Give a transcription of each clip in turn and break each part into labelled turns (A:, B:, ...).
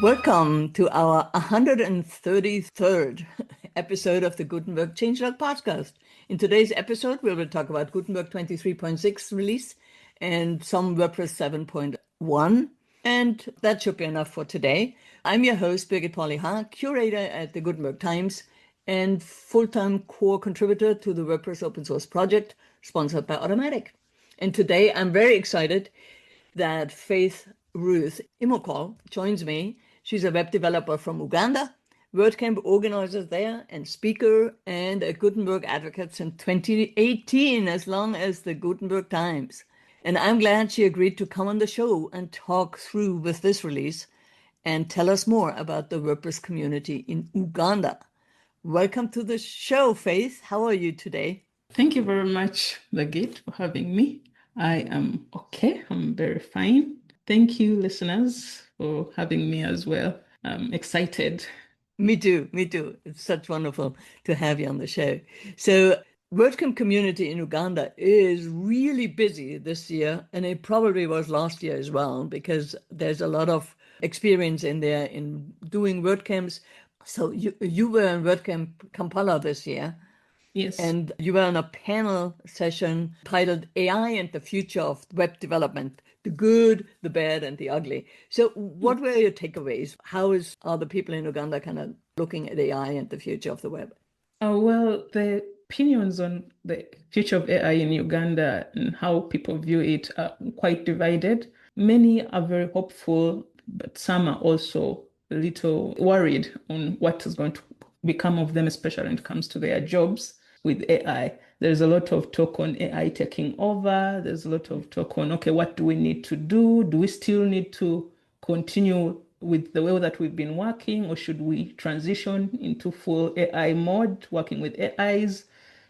A: Welcome to our 133rd episode of the Gutenberg Changelog Podcast. In today's episode, we will talk about Gutenberg 23.6 release and some WordPress 7.1, and that should be enough for today. I'm your host, Birgit Pauli-Haack, curator at the Gutenberg Times and full-time core contributor to the WordPress open source project sponsored by Automatic. And today I'm very excited that Faith Ruth Imokol joins me. She's a web developer from Uganda, WordCamp organizer there and speaker, and a Gutenberg advocate since 2018, as long as the Gutenberg Times. And I'm glad she agreed to come on the show and talk through with this release and tell us more about the WordPress community in Uganda. Welcome to the show, Faith. How are you today?
B: Thank you very much, Birgit, for having me. I am okay. I'm very fine. Thank you, listeners, for having me as well. I'm excited.
A: Me too. It's such wonderful to have you on the show. So, WordCamp community in Uganda is really busy this year, and it probably was last year as well, because there's a lot of experience in there in doing WordCamps. So you were in WordCamp Kampala this year.
B: Yes.
A: And you were on a panel session titled AI and the Future of Web Development, the Good, the Bad, and the Ugly. So what were your takeaways? Are the people in Uganda kind of looking at AI and the future of the web?
B: Well, the opinions on the future of AI in Uganda and how people view it are quite divided. Many are very hopeful, but some are also a little worried on what is going to become of them, especially when it comes to their jobs with AI. There's a lot of talk on AI taking over. There's a lot of talk on, okay, what do we need to do? Do we still need to continue with the way that we've been working, or should we transition into full AI mode, working with AIs?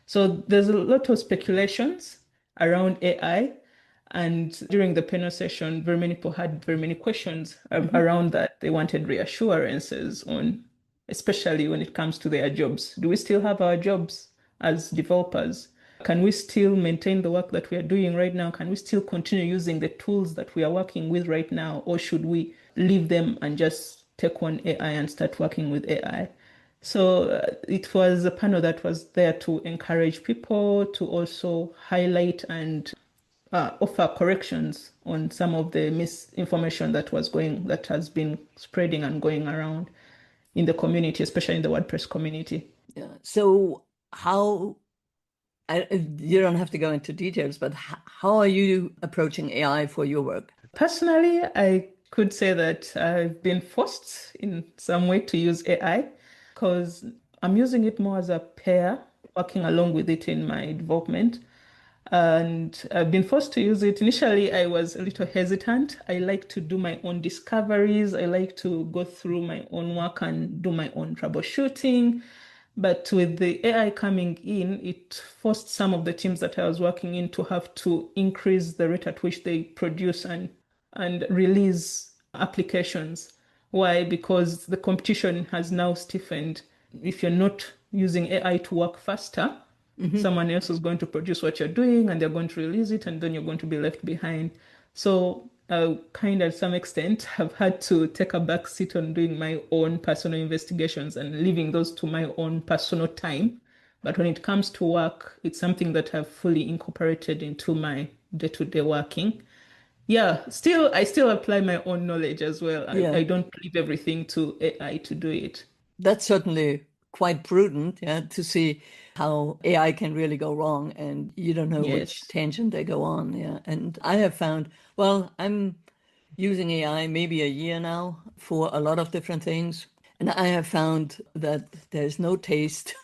B: So there's a lot of speculations around AI. And during the panel session, very many people had very many questions around that. They wanted reassurances on, especially when it comes to their jobs. Do we still have our jobs as developers? Can we still maintain the work that we are doing right now? Can we still continue using the tools that we are working with right now? Or should we leave them and just take on AI and start working with AI? So it was a panel that was there to encourage people, to also highlight and offer corrections on some of the misinformation that has been spreading and going around in the community, especially in the WordPress community.
A: Yeah. So you don't have to go into details, but how are you approaching AI for your work?
B: Personally, I could say that I've been forced in some way to use AI because I'm using it more as a pair, working along with it in my development. And I've been forced to use it. Initially, I was a little hesitant. I like to do my own discoveries. I like to go through my own work and do my own troubleshooting. But with the AI coming in, it forced some of the teams that I was working in to have to increase the rate at which they produce and release applications. Why? Because the competition has now stiffened. If you're not using AI to work faster, someone else is going to produce what you're doing and they're going to release it, and then you're going to be left behind. So kind of, to some extent, have had to take a back seat on doing my own personal investigations and leaving those to my own personal time. But when it comes to work, it's something that I've fully incorporated into my day-to-day working. Yeah, I still apply my own knowledge as well.
A: Yeah.
B: I don't leave everything to AI to do it.
A: That's certainly quite prudent, to see how AI can really go wrong and you don't know which tangent they go on. Yeah. And I have found, I'm using AI maybe a year now for a lot of different things. And I have found that there's no taste.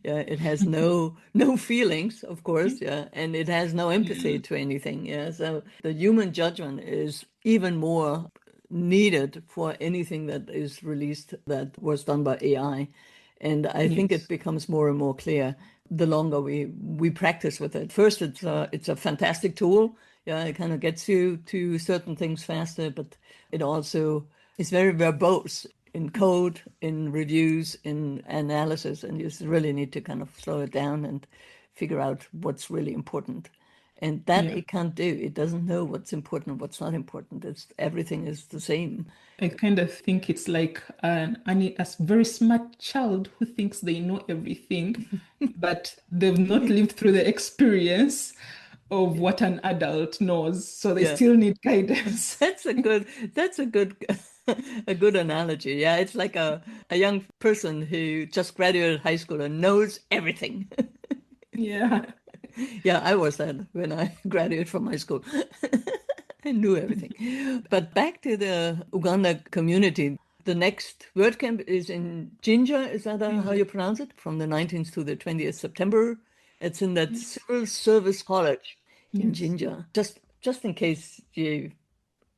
A: Yeah, it has no feelings, of course, and it has no empathy to anything. Yeah. So the human judgment is even more needed for anything that is released that was done by AI. And I think it becomes more and more clear the longer we practice with it. First, it's a fantastic tool. Yeah, it kind of gets you to certain things faster, but it also is very verbose in code, in reviews, in analysis, and you really need to kind of slow it down and figure out what's really important. And that
B: Yeah.
A: it can't do. It doesn't know what's important and what's not important. Everything is the same.
B: I kind of think it's like a very smart child who thinks they know everything, but they've not lived through the experience of what an adult knows. So they
A: Yeah.
B: still need guidance.
A: That's a good a good analogy. Yeah, it's like a young person who just graduated high school and knows everything.
B: Yeah.
A: Yeah, I was that when I graduated from high school. I knew everything. But back to the Uganda community. The next WordCamp is in Jinja, is that how you pronounce it? From the 19th to the 20th September. It's in that
B: Yes.
A: Civil Service College in
B: Yes.
A: Jinja. Just in case you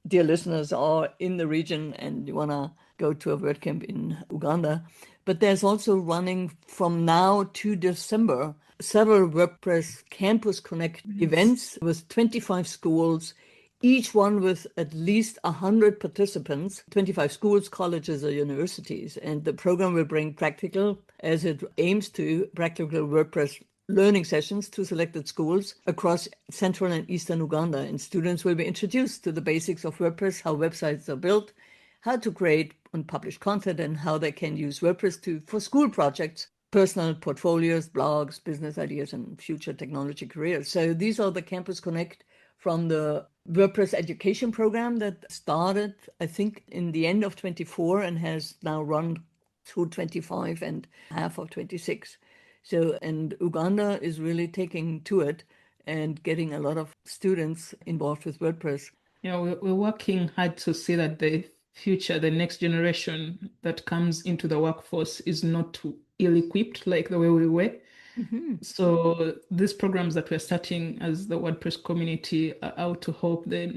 A: dear listeners are in the region and you want to go to a WordCamp in Uganda. But there's also running from now to December several WordPress Campus Connect
B: Yes.
A: events with 25 schools, each one with at least 100 participants, 25 schools, colleges, or universities. And the program will bring practical, as it aims to, practical WordPress learning sessions to selected schools across central and eastern Uganda. And students will be introduced to the basics of WordPress, how websites are built, how to create and publish content, and how they can use WordPress for school projects, personal portfolios, blogs, business ideas, and future technology careers. So these are the Campus Connect from the WordPress education program that started, I think, in the end of 24 and has now run through 25 and half of 26. So, and Uganda is really taking to it and getting a lot of students involved with WordPress.
B: Yeah, we're working hard to see that the future, the next generation that comes into the workforce is not too ill-equipped like the way we were.
A: Mm-hmm.
B: So these programs that we're starting as the WordPress community are out to help the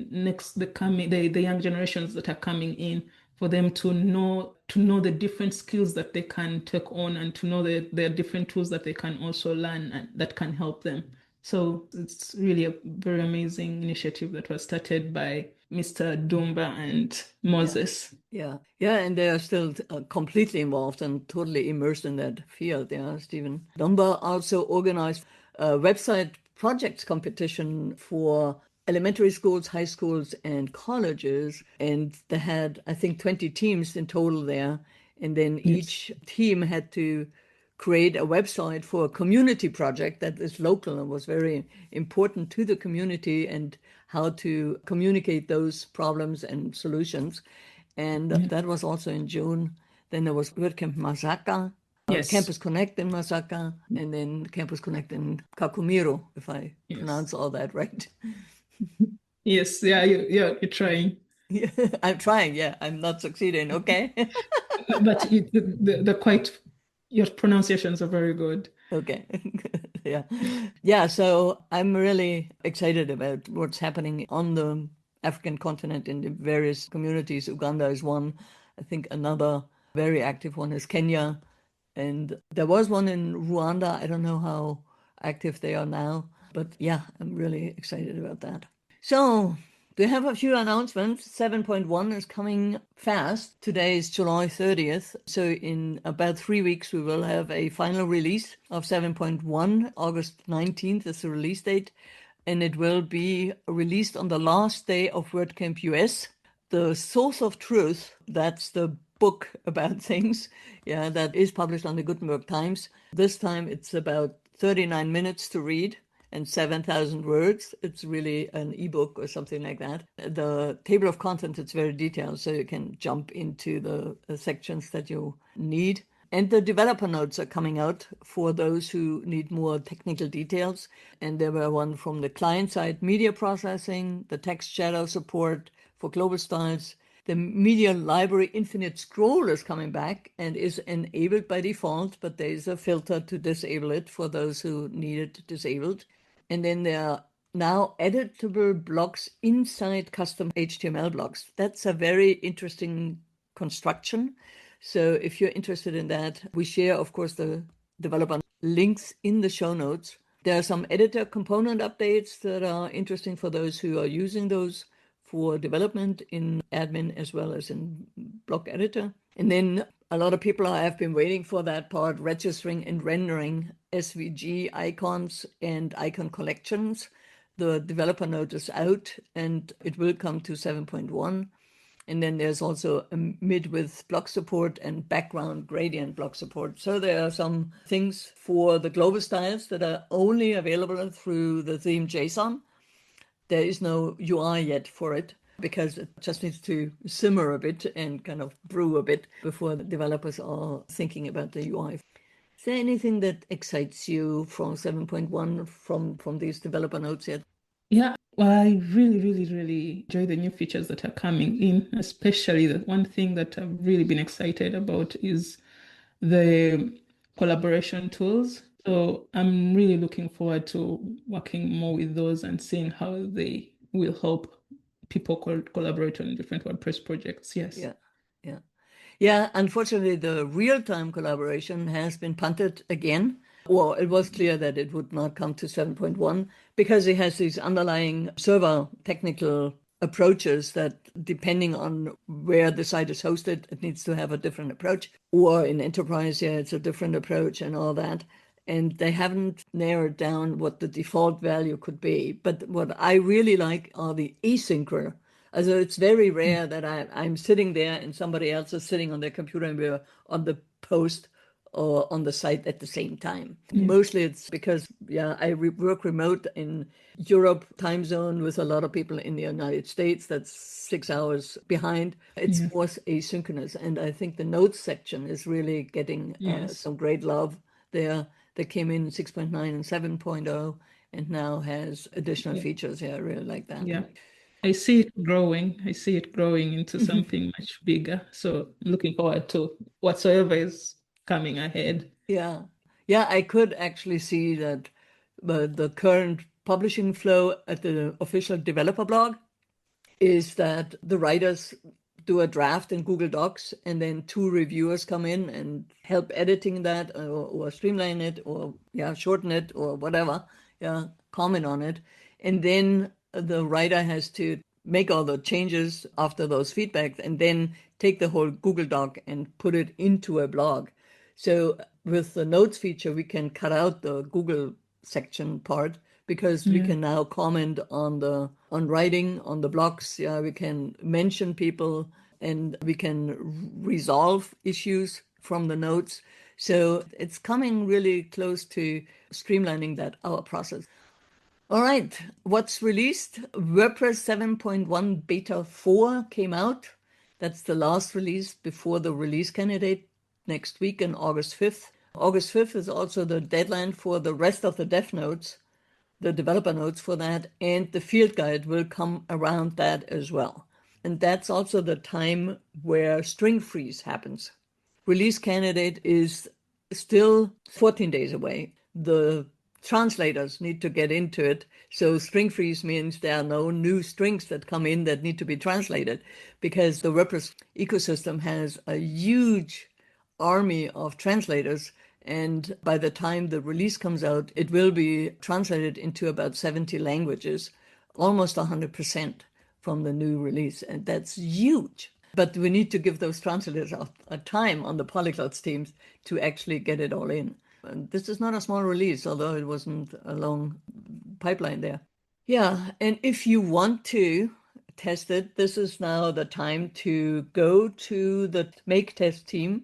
B: young generations that are coming in, for them to know the different skills that they can take on, and to know that there are different tools that they can also learn and that can help them. So it's really a very amazing initiative that was started by Mr. Dumba and
A: Yeah.
B: Moses.
A: Yeah, and they are still completely involved and totally immersed in that field. Yeah, Stephen Dunbar also organized a website projects competition for elementary schools, high schools, and colleges. And they had, I think, 20 teams in total there. And then
B: Yes.
A: each team had to create a website for a community project that is local and was very important to the community, and how to communicate those problems and solutions. And
B: Yeah.
A: that was also in June. Then there was WordCamp Masaka,
B: Yes.
A: Campus Connect in Masaka, and then Campus Connect in Kakumiro, if I
B: Yes.
A: pronounce all that right.
B: Yes. Yeah. You're trying.
A: Yeah, I'm trying. Yeah, I'm not succeeding. Okay.
B: But the quite your pronunciations are very good.
A: Okay. Yeah. Yeah. So I'm really excited about what's happening on the African continent in the various communities. Uganda is one. I think another very active one is Kenya. And there was one in Rwanda. I don't know how active they are now. But yeah, I'm really excited about that. So we have a few announcements. 7.1 is coming fast. Today is July 30th. So in about 3 weeks, we will have a final release of 7.1. August 19th is the release date. And it will be released on the last day of WordCamp US. The Source of Truth, that's the book about things, yeah, that is published on the Gutenberg Times. This time it's about 39 minutes to read and 7,000 words. It's really an ebook or something like that. The table of contents, it's very detailed, so you can jump into the sections that you need. And the developer notes are coming out for those who need more technical details. And there were one from the client-side media processing, the text shadow support for global styles. The media library infinite scroll is coming back and is enabled by default, but there is a filter to disable it for those who need it disabled. And then there are now editable blocks inside custom HTML blocks. That's a very interesting construction. So if you're interested in that, we share, of course, the developer links in the show notes. There are some editor component updates that are interesting for those who are using those for development in admin as well as in block editor. And then a lot of people have been waiting for that part, registering and rendering SVG icons and icon collections. The developer note is out and it will come to 7.1. And then there's also a mid-width block support and background gradient block support. So there are some things for the global styles that are only available through the theme JSON. There is no UI yet for it because it just needs to simmer a bit and kind of brew a bit before the developers are thinking about the UI. Is there anything that excites you from 7.1 from these developer notes yet?
B: Yeah, well, I really, really, really enjoy the new features that are coming in, especially the one thing that I've really been excited about is the collaboration tools. So I'm really looking forward to working more with those and seeing how they will help people collaborate on different WordPress projects. Yes.
A: Yeah, yeah. Yeah, unfortunately, the real-time collaboration has been punted again. Well, it was clear that it would not come to 7.1 because it has these underlying server technical approaches that, depending on where the site is hosted, it needs to have a different approach. Or in enterprise, yeah, it's a different approach and all that. And they haven't narrowed down what the default value could be. But what I really like are the asynchronous. Also, it's very rare that I'm sitting there and somebody else is sitting on their computer and we're on the post or on the site at the same time.
B: Yeah.
A: Mostly it's because, I work remote in Europe time zone with a lot of people in the United States. That's 6 hours behind. It's more asynchronous. And I think the notes section is really getting some great love there. That came in 6.9 and 7.0 and now has additional features. Yeah, I really like that.
B: Yeah. I see it growing. I see it growing into something much bigger. So I'm looking forward to whatsoever is coming ahead.
A: Yeah. Yeah, I could actually see that the current publishing flow at the official developer blog is that the writers do a draft in Google Docs and then two reviewers come in and help editing that or streamline it or shorten it or whatever, comment on it. And then the writer has to make all the changes after those feedbacks and then take the whole Google Doc and put it into a blog. So with the notes feature, we can cut out the Google section part because we can now comment on writing on the blogs. Yeah, we can mention people and we can resolve issues from the notes. So it's coming really close to streamlining our process. All right, what's released? WordPress 7.1 Beta 4 came out. That's the last release before the release candidate next week on August 5th. August 5th is also the deadline for the rest of the dev notes, the developer notes for that, and the field guide will come around that as well. And that's also the time where string freeze happens. Release candidate is still 14 days away. The translators need to get into it. So string freeze means there are no new strings that come in that need to be translated because the WordPress ecosystem has a huge army of translators. And by the time the release comes out, it will be translated into about 70 languages, almost 100% from the new release. And that's huge. But we need to give those translators a time on the polyglots teams to actually get it all in. And this is not a small release, although it wasn't a long pipeline there. Yeah, and if you want to test it, this is now the time to go to the Make Test team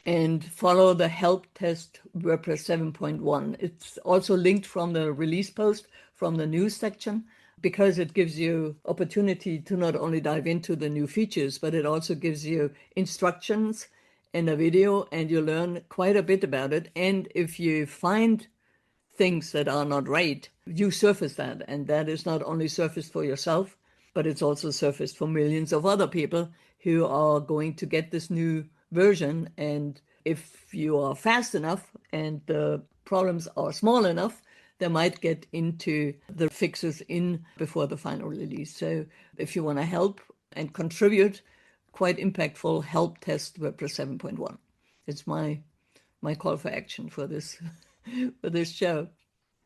A: and follow the help test WordPress 7.1. It's also linked from the release post from the news section because it gives you opportunity to not only dive into the new features, but it also gives you instructions and a video and you learn quite a bit about it. And if you find things that are not right, you surface that. And that is not only surfaced for yourself, but it's also surfaced for millions of other people who are going to get this new version. And if you are fast enough and the problems are small enough, they might get into the fixes in before the final release. So if you want to help and contribute, quite impactful, help test WordPress 7.1. It's my call for action for this for this show.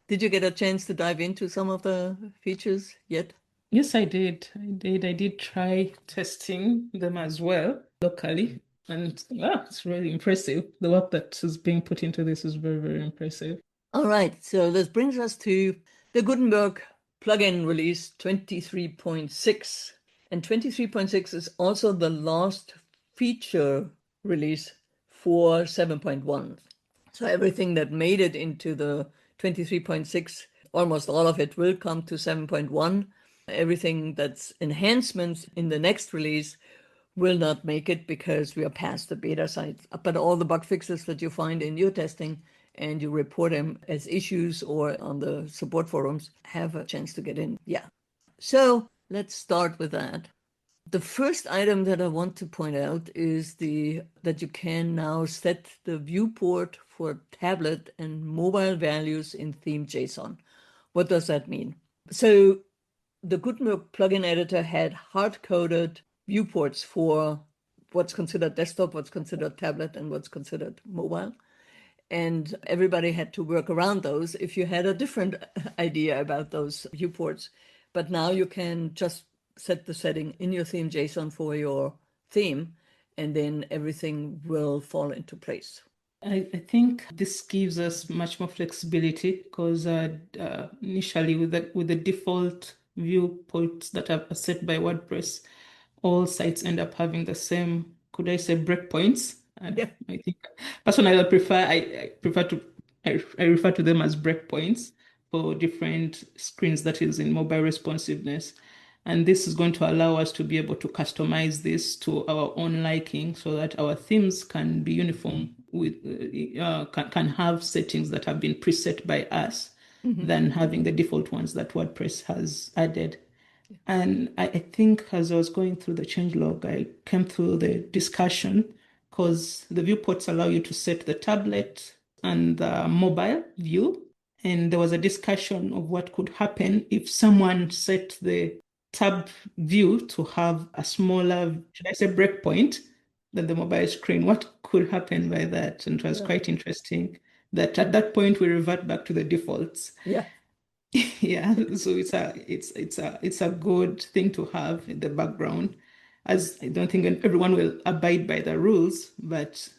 A: Did you get a chance to dive into some of the features yet?
B: Yes, I did. I did try testing them as well locally. And it's really impressive. The work that is being put into this is very, very impressive.
A: All right. So this brings us to the Gutenberg plugin release 23.6. And 23.6 is also the last feature release for 7.1. So everything that made it into the 23.6, almost all of it will come to 7.1. Everything that's enhancements in the next release will not make it because we are past the beta site. But all the bug fixes that you find in your testing and you report them as issues or on the support forums have a chance to get in. Yeah. So let's start with that. The first item that I want to point out is that you can now set the viewport for tablet and mobile values in theme JSON. What does that mean? So the Gutenberg plugin editor had hard-coded viewports for what's considered desktop, what's considered tablet, and what's considered mobile. And everybody had to work around those if you had a different idea about those viewports. But now you can just set the setting in your theme JSON for your theme, and then everything will fall into place.
B: I think this gives us much more flexibility because initially with the default viewports that are set by WordPress, all sites end up having the same, could I say, breakpoints?
A: Yeah.
B: I think personally I refer to them as breakpoints for different screens, that is in mobile responsiveness. And this is going to allow us to be able to customize this to our own liking so that our themes can be uniform with can have settings that have been preset by us than having the default ones that WordPress has added. And I think as I was going through the changelog, I came through the discussion because the viewports allow you to set the tablet and the mobile view. And there was a discussion of what could happen if someone set the tab view to have a smaller, should I say, breakpoint than the mobile screen. What could happen by that? And it was quite interesting that at that point we revert back to the defaults.
A: Yeah.
B: Yeah, so it's a good thing to have in the background, as I don't think everyone will abide by the rules, but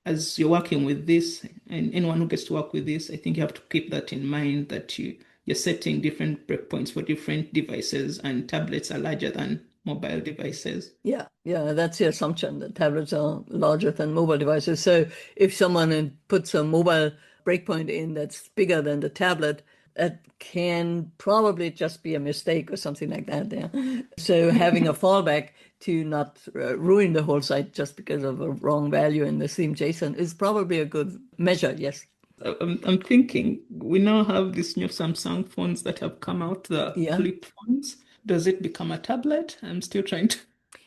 B: as you're working with this, and anyone who gets to work with this, I think you have to keep that in mind that you're setting different breakpoints for different devices, and tablets are larger than mobile devices.
A: Yeah, that's the assumption that tablets are larger than mobile devices. So if someone puts a mobile breakpoint in that's bigger than the tablet, that can probably just be a mistake or something like that. Yeah. So having a fallback to not ruin the whole site just because of a wrong value in the theme JSON is probably a good measure. Yes.
B: I'm thinking we now have these new Samsung phones that have come out, the flip phones. Does it become a tablet? I'm still trying to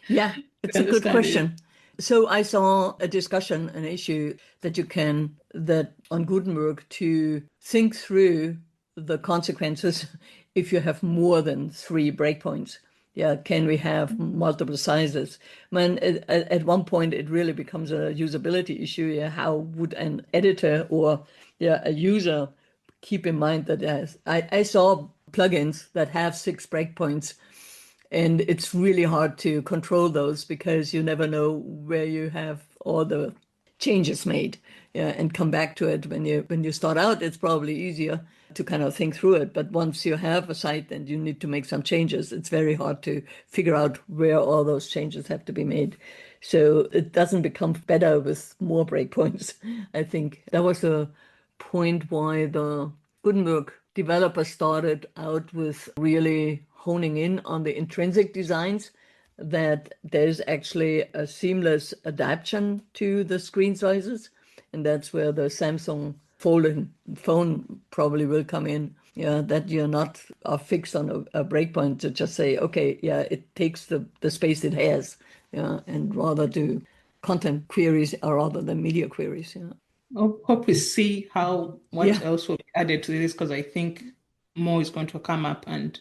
A: Yeah, it's a good question. So I saw a discussion, an issue that on Gutenberg to think through the consequences if you have more than 3 breakpoints. Yeah, can we have multiple sizes? At one point it really becomes a usability issue. Yeah, how would an editor or a user keep in mind that I saw plugins that have 6 breakpoints, and it's really hard to control those because you never know where you have all the changes made, and come back to it when you start out. It's probably easier to kind of think through it, but once you have a site and you need to make some changes, it's very hard to figure out where all those changes have to be made. So it doesn't become better with more breakpoints. I think that was the point why the Gutenberg developers started out with really honing in on the intrinsic designs, that there's actually a seamless adaptation to the screen sizes. And that's where the Samsung folding phone probably will come in. Yeah, that you're not fixed on a breakpoint to just say, okay, yeah, it takes the space it has, and rather do content queries rather than media queries. Yeah.
B: I hope we see what
A: Yeah.
B: else will be added to this, because I think more is going to come up and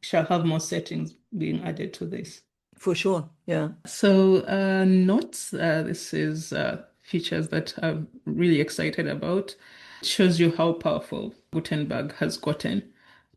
B: shall have more settings being added to this.
A: For sure. Yeah.
B: So notes, this is features that I'm really excited about. It shows you how powerful Gutenberg has gotten,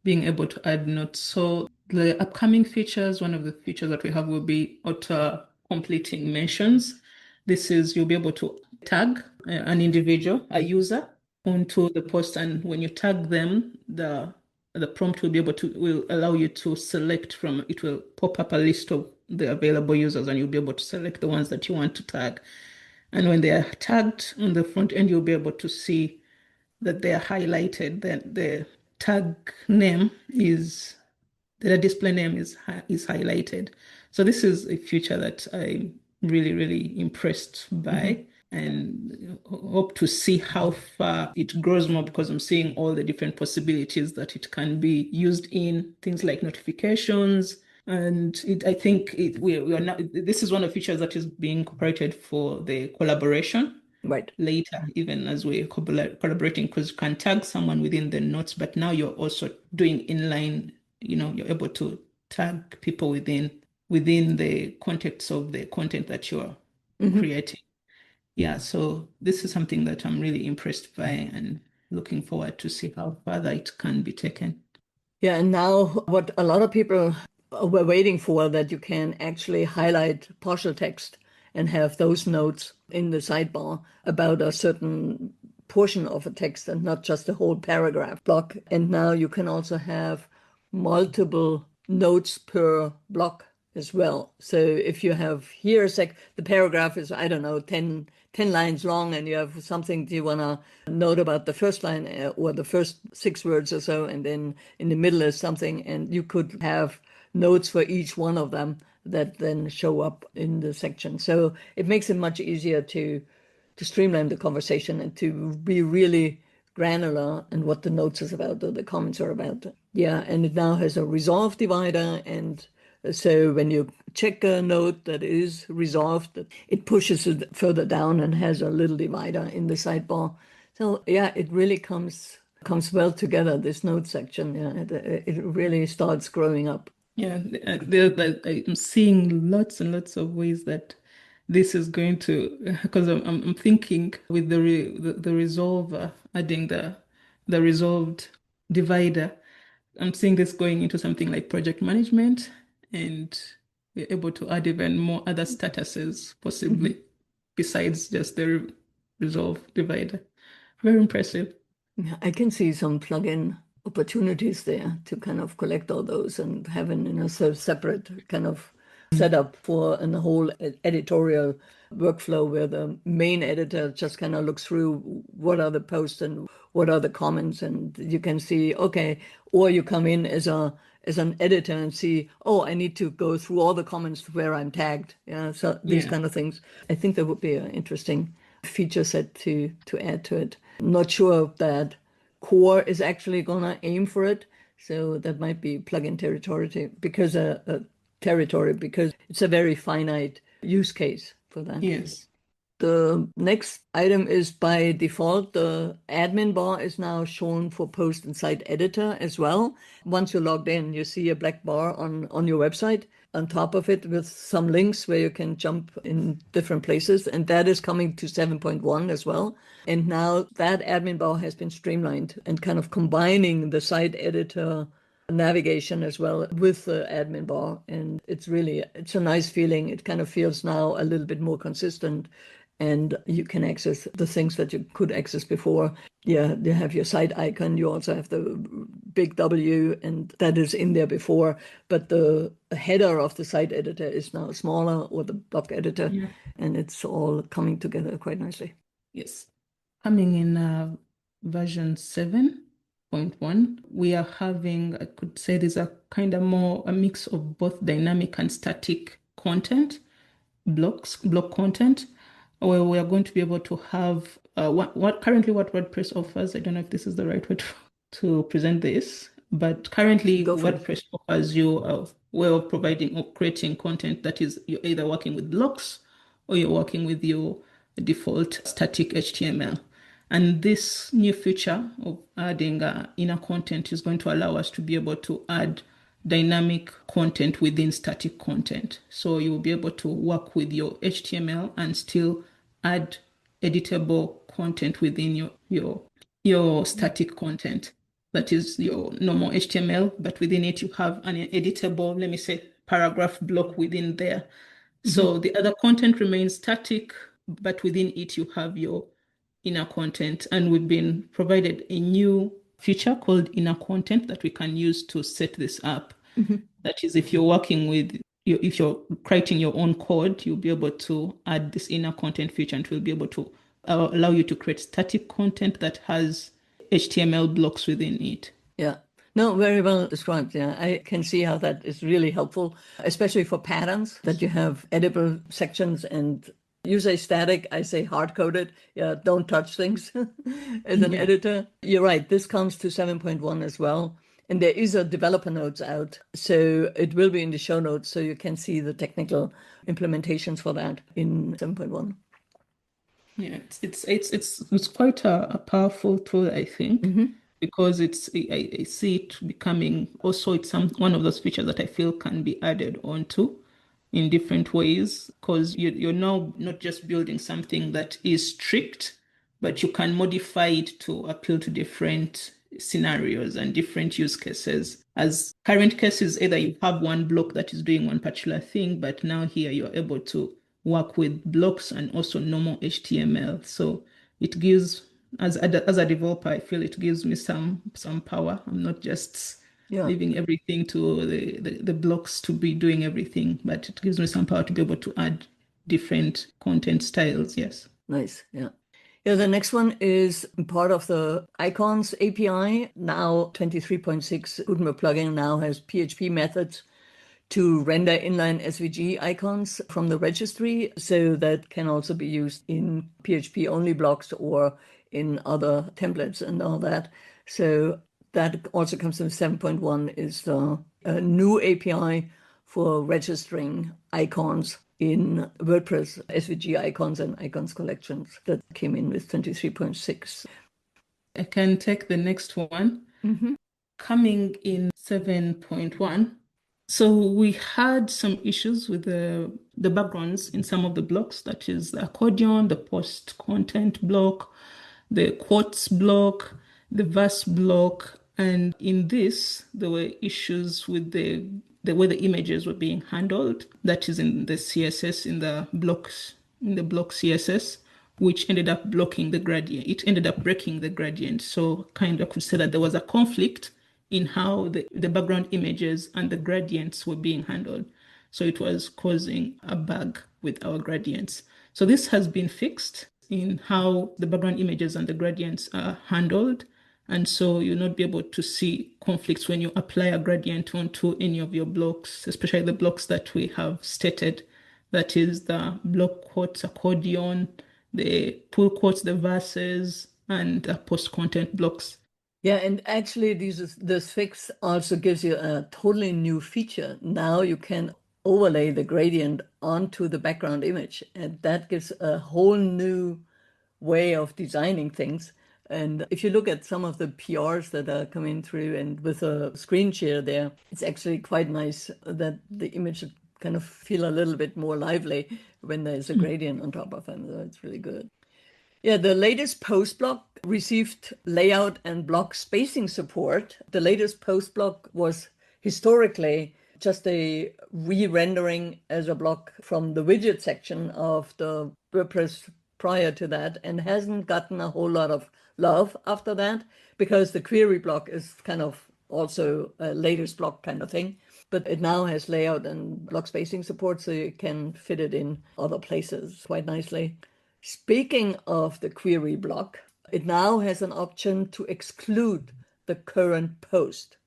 B: being able to add notes. So the upcoming features, one of the features that we have will be auto completing mentions. This is you'll be able to tag an individual, a user, onto the post, and when you tag them, the the prompt will allow you to select from, it will pop up a list of the available users, and you'll be able to select the ones that you want to tag. And when they are tagged on the front end, you'll be able to see that they are highlighted, that the tag name is, the display name is highlighted. So this is a feature that I'm really, really impressed by, and hope to see how far it grows more, because I'm seeing all the different possibilities that it can be used in, things like notifications. And I think we are now, this is one of the features that is being incorporated for the collaboration.
A: Right.
B: Later, even as we're collaborating, because you can tag someone within the notes, but now you're also doing inline, you're able to tag people within the context of the content that you're creating. Yeah, so this is something that I'm really impressed by, and looking forward to see how further it can be taken.
A: Yeah, and now what a lot of people were waiting for, that you can actually highlight partial text and have those notes in the sidebar about a certain portion of a text and not just a whole paragraph block. And now you can also have multiple notes per block as well. So if you have here the paragraph is, I don't know, 10 lines long, and you have something you want to note about the first line or the first 6 words or so, and then in the middle is something, and you could have notes for each one of them that then show up in the section. So it makes it much easier to streamline the conversation and to be really granular in what the notes is about or the comments are about. Yeah, and it now has a resolve divider, and so when you check a note that is resolved, it pushes it further down and has a little divider in the sidebar. So yeah, it really comes well together, this note section. Yeah, it really starts growing up.
B: Yeah, I'm seeing lots and lots of ways that this is going to, because I'm thinking with the resolver, adding the resolved divider, I'm seeing this going into something like project management, and we're able to add even more other statuses possibly besides just the resolve divider. Very impressive.
A: Yeah, I can see some plugin opportunities there to kind of collect all those and have a separate kind of setup for a whole editorial workflow, where the main editor just kind of looks through what are the posts and what are the comments, and you can see, okay, or you come in as an editor and see, oh, I need to go through all the comments where I'm tagged. Yeah, so these kind of things. I think that would be an interesting feature set to add to it. Not sure that Core is actually gonna aim for it, so that might be plugin territory, because it's a very finite use case for that.
B: Yes.
A: The next item is, by default, the admin bar is now shown for post and site editor as well. Once you're logged in, you see a black bar on your website on top of it with some links where you can jump in different places. And that is coming to 7.1 as well. And now that admin bar has been streamlined and kind of combining the site editor navigation as well with the admin bar. And it's a nice feeling. It kind of feels now a little bit more consistent, and you can access the things that you could access before. Yeah, you have your site icon. You also have the big W, and that is in there before. But the header of the site editor is now smaller, or the block editor, and it's all coming together quite nicely.
B: Yes. Coming in version 7.1, we are having, I could say, these are kind of more a mix of both dynamic and static content, block content, where we are going to be able to have what WordPress offers. I don't know if this is the right way to present this, but currently WordPress offers you a way of providing or creating content that is, you're either working with blocks or you're working with your default static HTML. And this new feature of adding inner content is going to allow us to be able to add dynamic content within static content. So you will be able to work with your HTML and still add editable content within your static content. That is your normal HTML, but within it you have an editable, let me say, paragraph block within there. So the other content remains static, but within it you have your inner content. And we've been provided a new feature called inner content that we can use to set this up.
A: Mm-hmm.
B: That is, if you're working with, if you're writing your own code, you'll be able to add this inner content feature, and it will be able to allow you to create static content that has HTML blocks within it.
A: Yeah. No, very well described. Yeah, I can see how that is really helpful, especially for patterns that you have editable sections and you say static, I say hard-coded. Yeah, don't touch things as an editor. You're right. This comes to 7.1 as well. And there is a developer notes out. So it will be in the show notes so you can see the technical implementations for that in 7.1.
B: Yeah, it's quite a powerful tool, I think,
A: Mm-hmm.
B: because I see it becoming also it's one of those features that I feel can be added onto in different ways, because you're now not just building something that is strict, but you can modify it to appeal to different scenarios and different use cases. As current cases, either you have one block that is doing one particular thing, but now here you're able to work with blocks and also normal HTML. So it gives, as a developer, I feel it gives me some power. I'm not just leaving everything to the blocks to be doing everything, but it gives me some power to be able to add different content styles. Yes.
A: Nice. Yeah. Yeah, the next one is part of the icons API. Now 23.6 Gutenberg plugin now has PHP methods to render inline SVG icons from the registry. So that can also be used in PHP only blocks or in other templates and all that. So that also comes from 7.1 is the new API for registering icons in WordPress, SVG icons and icons collections that came in with 23.6.
B: I can take the next one.
A: Mm-hmm.
B: Coming in 7.1. So we had some issues with the backgrounds in some of the blocks, that is the accordion, the post content block, the quotes block, the verse block. And in this, there were issues with the way the images were being handled. That is in the CSS, in the block CSS, which ended up blocking the gradient. It ended up breaking the gradient. So kind of could say that there was a conflict in how the background images and the gradients were being handled. So it was causing a bug with our gradients. So this has been fixed in how the background images and the gradients are handled. And so you'll not be able to see conflicts when you apply a gradient onto any of your blocks, especially the blocks that we have stated. That is the block quotes, accordion, the pull quotes, the verses, and post content blocks.
A: Yeah, and actually this fix also gives you a totally new feature. Now you can overlay the gradient onto the background image, and that gives a whole new way of designing things. And if you look at some of the PRs that are coming through and with a screen share there, it's actually quite nice that the image should kind of feel a little bit more lively when there's a gradient on top of it. So it's really good. Yeah, the latest post block received layout and block spacing support. The latest post block was historically just a re-rendering as a block from the widget section of the WordPress prior to that, and hasn't gotten a whole lot of love after that because the query block is kind of also a latest block kind of thing. But it now has layout and block spacing support, so you can fit it in other places quite nicely. Speaking of the query block, it now has an option to exclude the current post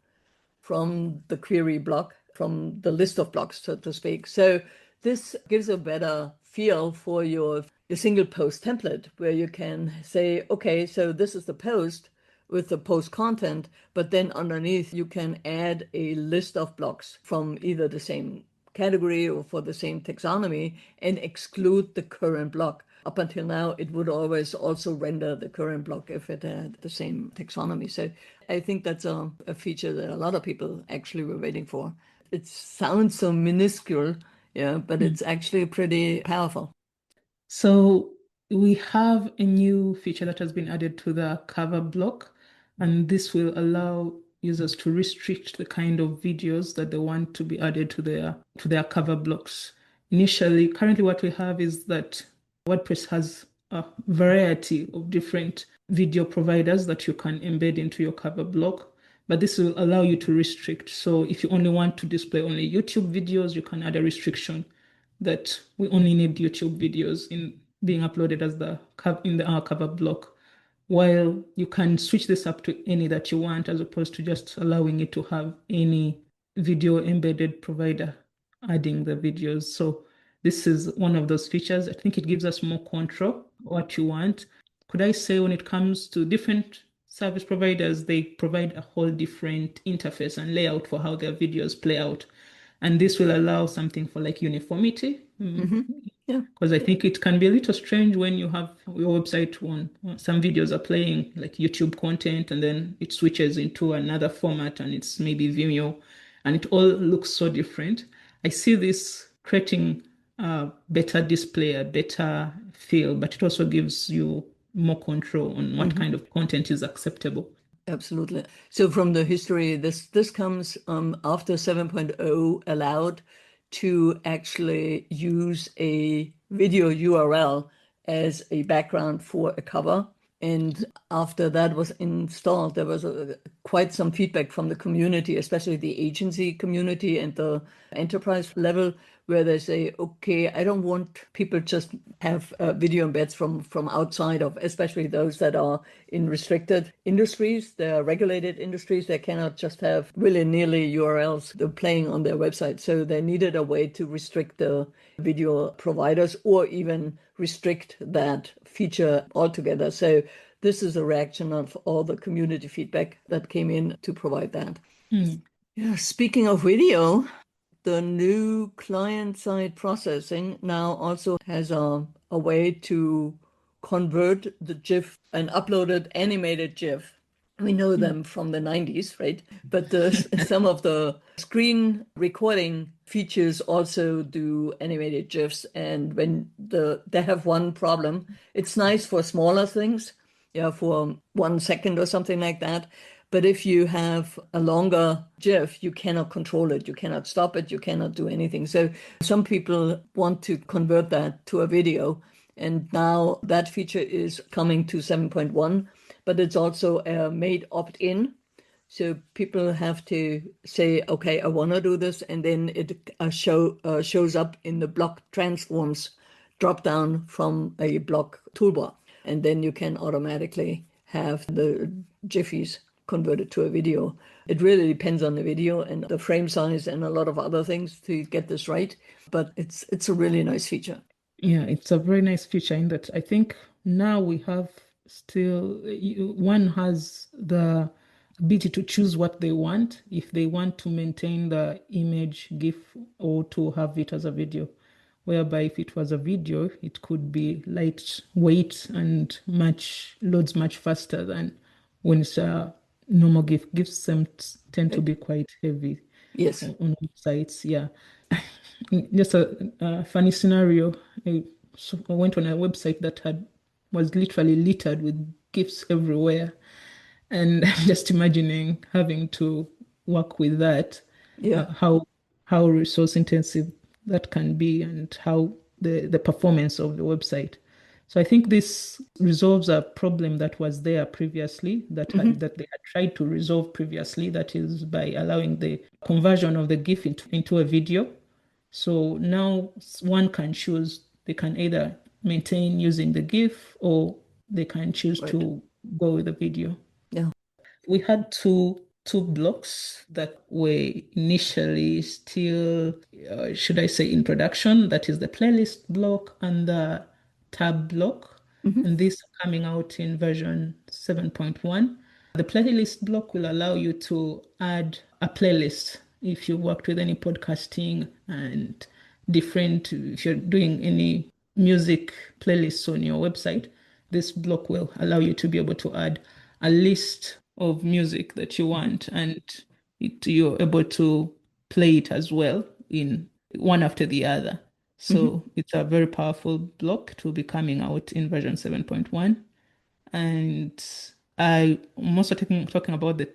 A: from the query block, from the list of blocks, so to speak. So this gives a better feel for your single post template, where you can say, okay, so this is the post with the post content, but then underneath you can add a list of blocks from either the same category or for the same taxonomy and exclude the current block. Up until now, it would always also render the current block if it had the same taxonomy. So I think that's a feature that a lot of people actually were waiting for. It sounds so minuscule, yeah, but it's actually pretty powerful.
B: So we have a new feature that has been added to the cover block, and this will allow users to restrict the kind of videos that they want to be added to their cover blocks. Currently what we have is that WordPress has a variety of different video providers that you can embed into your cover block. But this will allow you to restrict. So if you only want to display only YouTube videos, you can add a restriction that we only need YouTube videos in being uploaded as our cover block. While you can switch this up to any that you want, as opposed to just allowing it to have any video embedded provider adding the videos. So this is one of those features. I think it gives us more control what you want. Could I say when it comes to different service providers, they provide a whole different interface and layout for how their videos play out. And this will allow something for like uniformity.
A: Yeah.
B: Because I think it can be a little strange when you have your website when some videos are playing like YouTube content and then it switches into another format and it's maybe Vimeo and it all looks so different. I see this creating a better display, a better feel, but it also gives you more control on what kind of content is acceptable.
A: Absolutely. So from the history, this comes after 7.0 allowed to actually use a video URL as a background for a cover. And after that was installed, there was quite some feedback from the community, especially the agency community and the enterprise level, where they say, okay, I don't want people just have video embeds from outside of, especially those that are in restricted industries. They are regulated industries. They cannot just have willy-nilly URLs they're playing on their website. So they needed a way to restrict the video providers or even restrict that feature altogether. So this is a reaction of all the community feedback that came in to provide that. Yeah, speaking of video, the new client-side processing now also has a way to convert the GIF, an uploaded animated GIF. We know them from the 90s, right? But some of the screen recording features also do animated GIFs. And when they have one problem, it's nice for smaller things, yeah, for 1 second or something like that. But if you have a longer GIF, you cannot control it. You cannot stop it. You cannot do anything. So some people want to convert that to a video. And now that feature is coming to 7.1, but it's also made opt-in. So people have to say, okay, I want to do this. And then it shows up in the block transforms drop down from a block toolbar. And then you can automatically have the Jiffies converted to a video. It really depends on the video and the frame size and a lot of other things to get this right. But it's a really nice feature.
B: Yeah, it's a very nice feature in that I think now we have one has the ability to choose what they want, if they want to maintain the image GIF or to have it as a video. Whereby if it was a video, it could be lightweight and loads much faster than when it's a normal GIF. GIFs tend to be quite heavy.
A: Yes.
B: On websites. Yeah. Just a funny scenario. I went on a website that was literally littered with GIFs everywhere. And I'm just imagining having to work with that,
A: Yeah.
B: how resource intensive that can be and how the performance of the website. So I think this resolves a problem that was there previously that they had tried to resolve previously, that is by allowing the conversion of the GIF into a video. So now one can choose, they can either maintain using the GIF or they can choose to go with the video.
A: Yeah.
B: We had two blocks that were initially still, should I say, in production. That is the playlist block and the tab block. And these are coming out in version 7.1. The playlist block will allow you to add a playlist if you worked with any podcasting and if you're doing any music playlists on your website, this block will allow you to be able to add a list of music that you want, and you're able to play it as well in one after the other. So it's a very powerful block to be coming out in version 7.1. And I'm also talking about the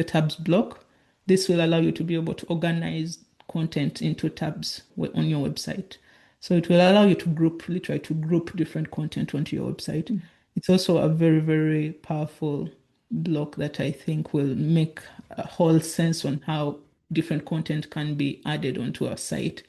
B: tabs block. This will allow you to be able to organize content into tabs on your website. So it will allow you to literally to group different content onto your website. It's also a very, very powerful block that I think will make a whole sense on how different content can be added onto a site.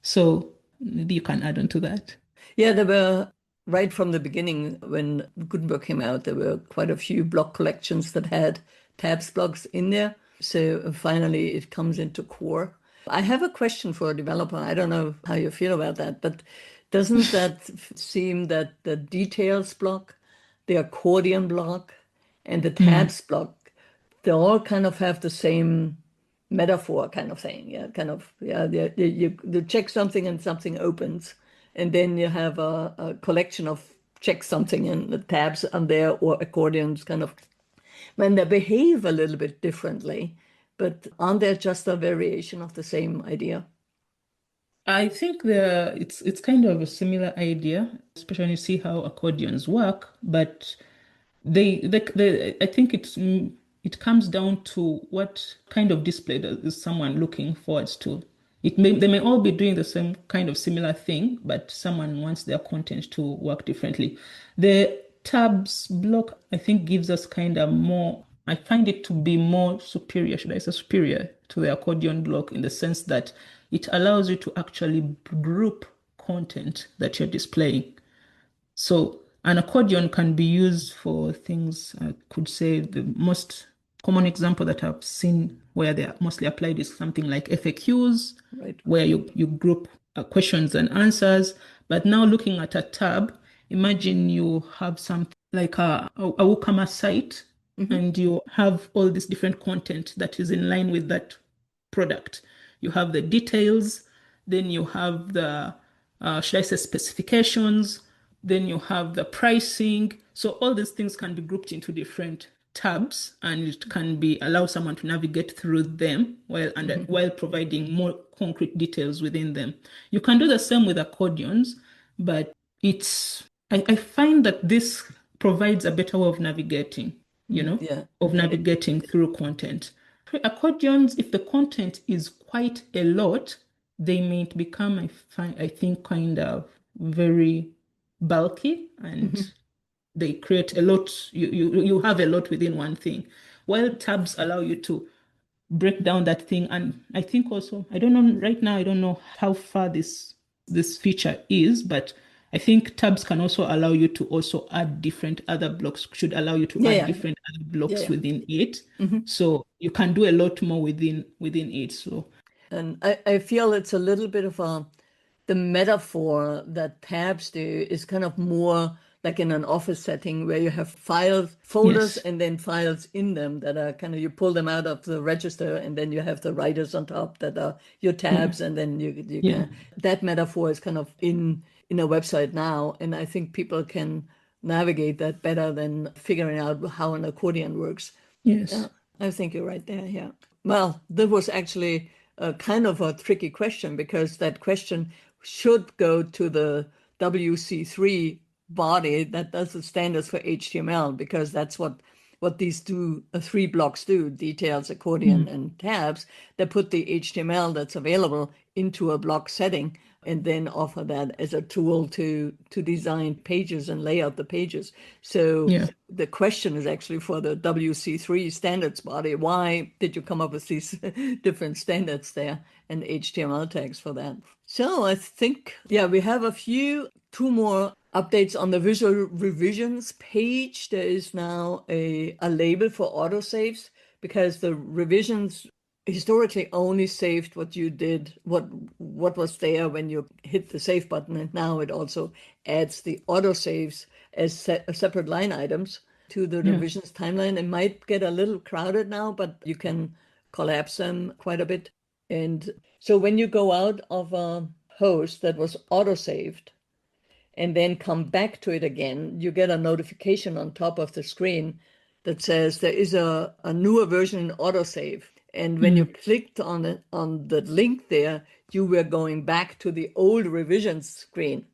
B: So maybe you can add on to that.
A: Yeah, there were right from the beginning when Gutenberg came out, there were quite a few block collections that had tabs blocks in there. So finally it comes into core. I have a question for a developer. I don't know how you feel about that, but doesn't that seem that the details block, the accordion block, and the
B: Mm.
A: tabs block, they all kind of have the same metaphor kind of thing. Yeah, kind of, yeah, you check something and something opens. And then you have a collection of check something and the tabs on there or accordions kind of, when they behave a little bit differently, but aren't they just a variation of the same idea?
B: I think it's kind of a similar idea, especially when you see how accordions work, but I think it comes down to what kind of display is someone looking forward to. They may all be doing the same kind of similar thing, but someone wants their content to work differently. The tabs block, I think, gives us kind of more. I find it to be more superior, should I say superior to the accordion block in the sense that it allows you to actually group content that you're displaying. So an accordion can be used for things, I could say the most common example that I've seen where they are mostly applied is something like FAQs,
A: Right.
B: where you group questions and answers. But now looking at a tab, imagine you have something like a WooCommerce site
A: Hmm.
B: and you have all this different content that is in line with that product. You have the details, then you have the, should I say, specifications, then you have the pricing. So all these things can be grouped into different tabs and it can be allow someone to navigate through them while providing more concrete details within them. You can do the same with accordions, but I find that this provides a better way of navigating,
A: Yeah.
B: of
A: It,
B: navigating through content. Accordions, if the content is quite a lot, they may become, I think, kind of very bulky and
A: mhm.
B: they create a lot. You have a lot within one thing. While tabs allow you to break down that thing. And I think also, I don't know right now, I don't know how far this feature is, but I think tabs can also allow you to also add different other blocks, should allow you to
A: Yeah,
B: add
A: yeah,
B: different other
A: yeah,
B: blocks
A: yeah.
B: within it.
A: Hmm.
B: So you can do a lot more within it. So
A: And I feel it's a little bit of the metaphor that tabs do is kind of more like in an office setting where you have files, folders,
B: yes.
A: and then files in them that are kind of, you pull them out of the register and then you have the writers on top that are your
B: Yeah.
A: tabs, and then you
B: Yeah.
A: can, that metaphor is kind of in a website now. And I think people can navigate that better than figuring out how an accordion works. Yeah,
B: Yes.
A: I think you're right there. Yeah. Well, that was actually a kind of a tricky question because that question should go to the WC3 body that does the standards for HTML, because that's what these three blocks do: details, accordion,
B: Mm.
A: and tabs. They put the HTML that's available into a block setting and then offer that as a tool to design pages and lay out the pages. So
B: Yeah.
A: the question is actually for the WC3 standards body. Why did you come up with these different standards there and HTML tags for that? So I think, yeah, we have two more updates on the visual revisions page. There is now a label for autosaves because the revisions historically only saved what you did, what was there when you hit the save button, and now it also adds the autosaves as separate line items to the
B: Yeah.
A: revisions timeline. It might get a little crowded now, but you can collapse them quite a bit. And so when you go out of a post that was autosaved and then come back to it again, you get a notification on top of the screen that says there is a newer version in autosave. And when you
B: Mm.
A: clicked on it, on the link there, you were going back to the old revisions screen.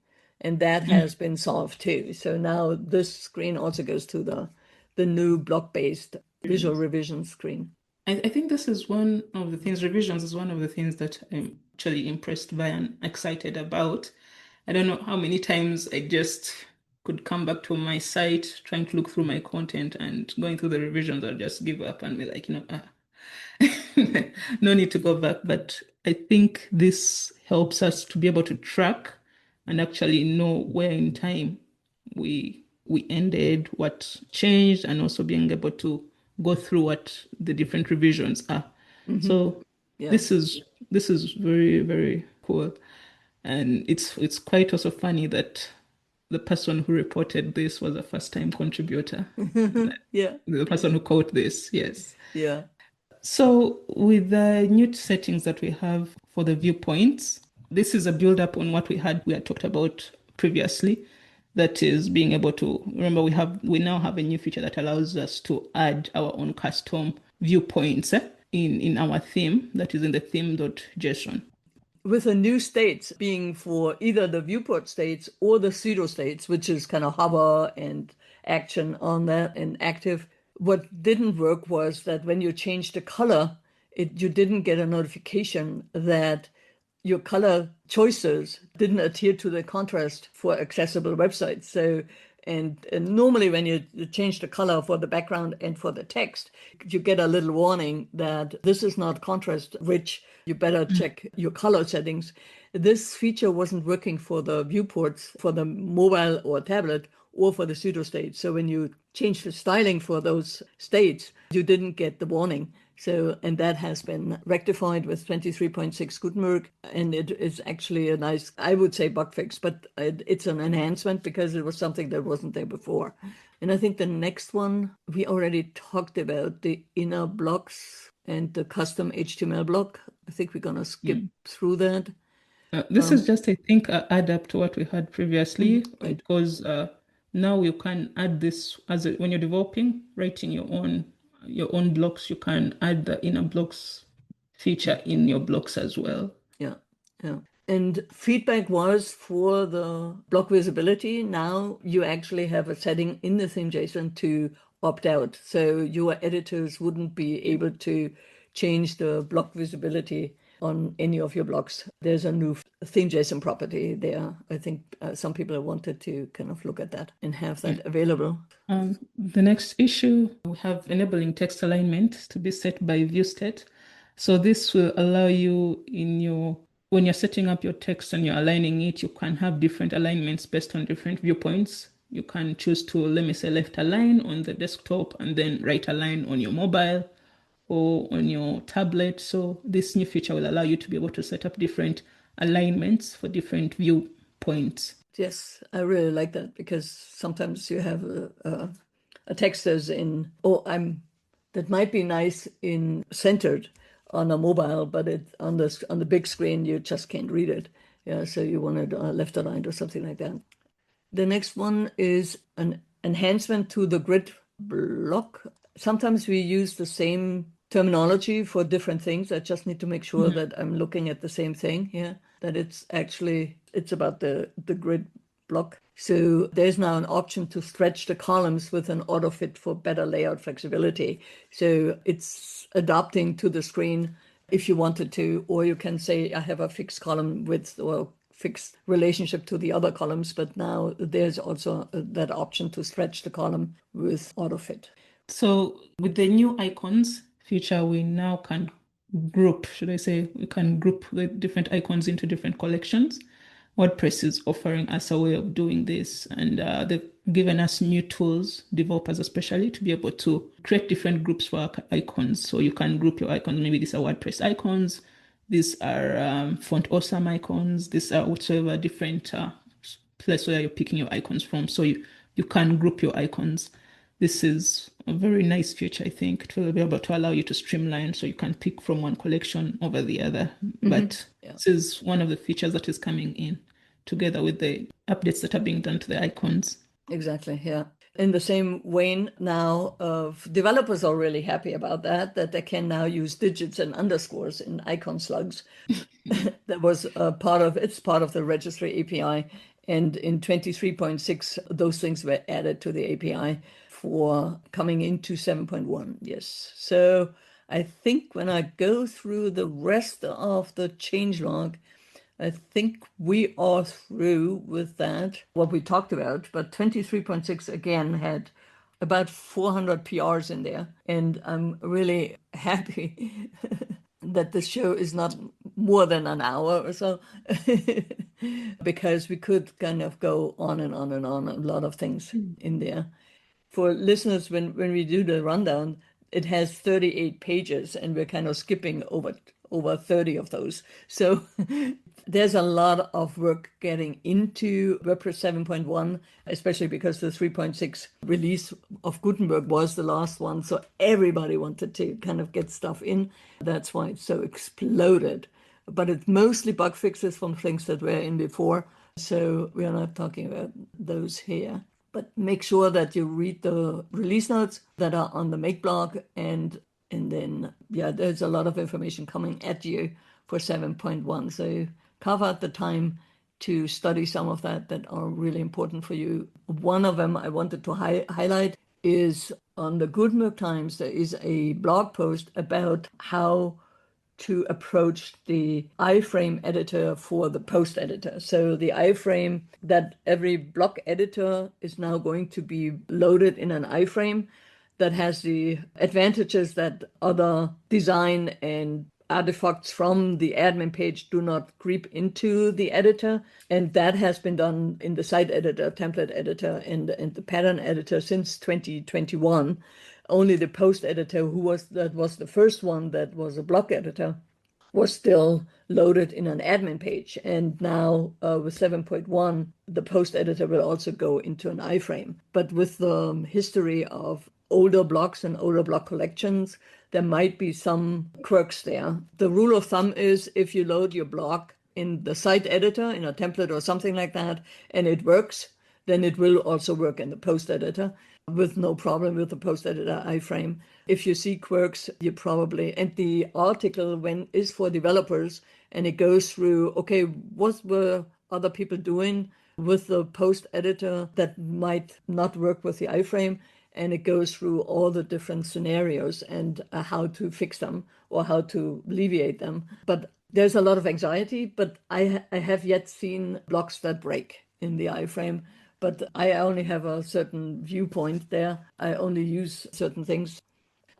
A: And that
B: Mm.
A: has been solved too. So now this screen also goes to the new block-based visual revision screen.
B: I think this is revisions is one of the things that I'm actually impressed by and excited about. I don't know how many times I just could come back to my site, trying to look through my content and going through the revisions. I'll just give up and be like, no need to go back. But I think this helps us to be able to track and actually know where in time we ended, what changed, and also being able to go through what the different revisions are. So
A: Yeah.
B: this is very, very cool. And it's quite also funny that the person who reported this was a first-time contributor.
A: Yeah.
B: The person who caught this, yes.
A: Yeah.
B: So with the new settings that we have for the viewpoints, this is a build up on what we had talked about previously. That is being able to remember we now have a new feature that allows us to add our own custom viewpoints in our theme that is in the theme.json.
A: With the new states being for either the viewport states or the pseudo states, which is kind of hover and action on that and active. What didn't work was that when you changed the color, you didn't get a notification that your color choices didn't adhere to the contrast for accessible websites. So, and normally when you change the color for the background and for the text, you get a little warning that this is not contrast rich. You better check your color settings. This feature wasn't working for the viewports for the mobile or tablet or for the pseudo state. So when you change the styling for those states, you didn't get the warning. So, and that has been rectified with 23.6 Gutenberg, and it is actually a nice, I would say, bug fix, but it's an enhancement because it was something that wasn't there before. And I think the next one, we already talked about the inner blocks and the custom HTML block. I think we're going to skip through that.
B: This is just, I think, add up to what we had previously,
A: Right.
B: because now you can add this when you're developing, writing your own blocks, you can add the inner blocks feature in your blocks as well.
A: Yeah. Yeah. And feedback was for the block visibility. Now you actually have a setting in the theme JSON to opt out. So your editors wouldn't be able to change the block visibility on any of your blocks. There's a new theme JSON property there. I think some people wanted to kind of look at that and have that available.
B: The next issue, we have enabling text alignment to be set by view state. So this will allow you when you're setting up your text and you're aligning it, you can have different alignments based on different viewpoints. You can choose to, let me say, left align on the desktop and then right align on your mobile or on your tablet. So this new feature will allow you to be able to set up different alignments for different viewpoints.
A: Yes, I really like that because sometimes you have a text as in, that might be nice in centered on a mobile, but it on the big screen you just can't read it. Yeah, so you want it left aligned or something like that. The next one is an enhancement to the grid block. Sometimes we use the same terminology for different things. I just need to make sure that I'm looking at the same thing here, that it's about the grid block. So there's now an option to stretch the columns with an auto fit for better layout flexibility. So it's adapting to the screen if you wanted to, or you can say I have a fixed column width or fixed relationship to the other columns, but now there's also that option to stretch the column with auto fit.
B: So with the new icons feature, we now can group, should I say, we can group the different icons into different collections. WordPress is offering us a way of doing this, and they've given us new tools, developers especially, to be able to create different groups for our icons. So you can group your icons. Maybe these are WordPress icons, these are font awesome icons, these are whatsoever different place where you're picking your icons from. So you can group your icons. This is a very nice feature, I think. It will be able to allow you to streamline so you can pick from one collection over the other. But this is one of the features that is coming in together with the updates that are being done to the icons.
A: Exactly, yeah. In the same vein now, developers are really happy about that they can now use digits and underscores in icon slugs. That was part of the registry API. And in 23.6, those things were added to the API for coming into 7.1. Yes. So I think when I go through the rest of the changelog, I think we are through with that, what we talked about, but 23.6 again had about 400 PRs in there. And I'm really happy that the show is not more than an hour or so, because we could kind of go on and on and on, a lot of things in there. For listeners, when we do the rundown, it has 38 pages, and we're kind of skipping over 30 of those. So there's a lot of work getting into WordPress 7.1, especially because the 3.6 release of Gutenberg was the last one. So everybody wanted to kind of get stuff in. That's why it's so exploded. But it's mostly bug fixes from things that were in before. So we are not talking about those here. But make sure that you read the release notes that are on the Make blog, and then, yeah, there's a lot of information coming at you for 7.1. So carve out the time to study some of that are really important for you. One of them I wanted to highlight is on the Gutenberg Times. There is a blog post about how to approach the iframe editor for the post editor. So the iframe, that every block editor is now going to be loaded in an iframe that has the advantages that other design and artifacts from the admin page do not creep into the editor. And that has been done in the site editor, template editor, and the pattern editor since 2021. Only the post editor, that was the first one that was a block editor, was still loaded in an admin page. And now with 7.1, the post editor will also go into an iframe. But with the history of older blocks and older block collections, there might be some quirks there. The rule of thumb is if you load your block in the site editor, in a template or something like that, and it works, then it will also work in the post editor with no problem with the post editor iframe. If you see quirks, you probably, and the article is for developers, and it goes through, okay, what were other people doing with the post editor that might not work with the iframe? And it goes through all the different scenarios and how to fix them or how to alleviate them. But there's a lot of anxiety, but I have yet seen blocks that break in the iframe. But I only have a certain viewpoint there. I only use certain things.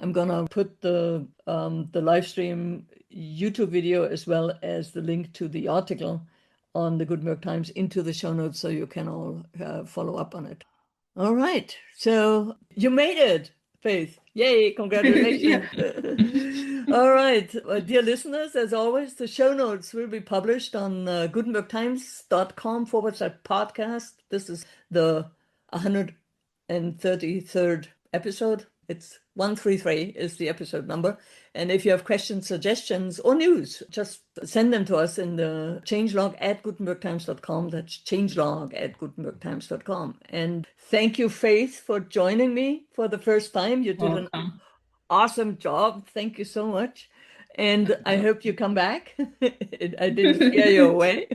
A: I'm gonna put the live stream YouTube video as well as the link to the article on the Gutenberg Times into the show notes so you can all follow up on it. All right, so you made it, Faith. Yay, congratulations. All right, dear listeners, as always, the show notes will be published on gutenbergtimes.com/podcast. This is the 133rd episode. It's 133 is the episode number. And if you have questions, suggestions, or news, just send them to us in the changelog@gutenbergtimes.com. That's changelog@gutenbergtimes.com. And thank you, Faith, for joining me for the first time. You did an awesome job. Thank you so much. And I hope you come back. I didn't scare you away.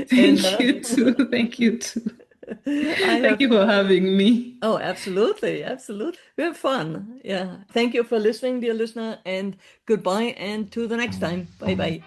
B: Thank you too. Thank you too. Thank you for having me.
A: Oh, absolutely. Absolutely. We have fun. Yeah. Thank you for listening, dear listener, and goodbye and to the next time. Bye-bye.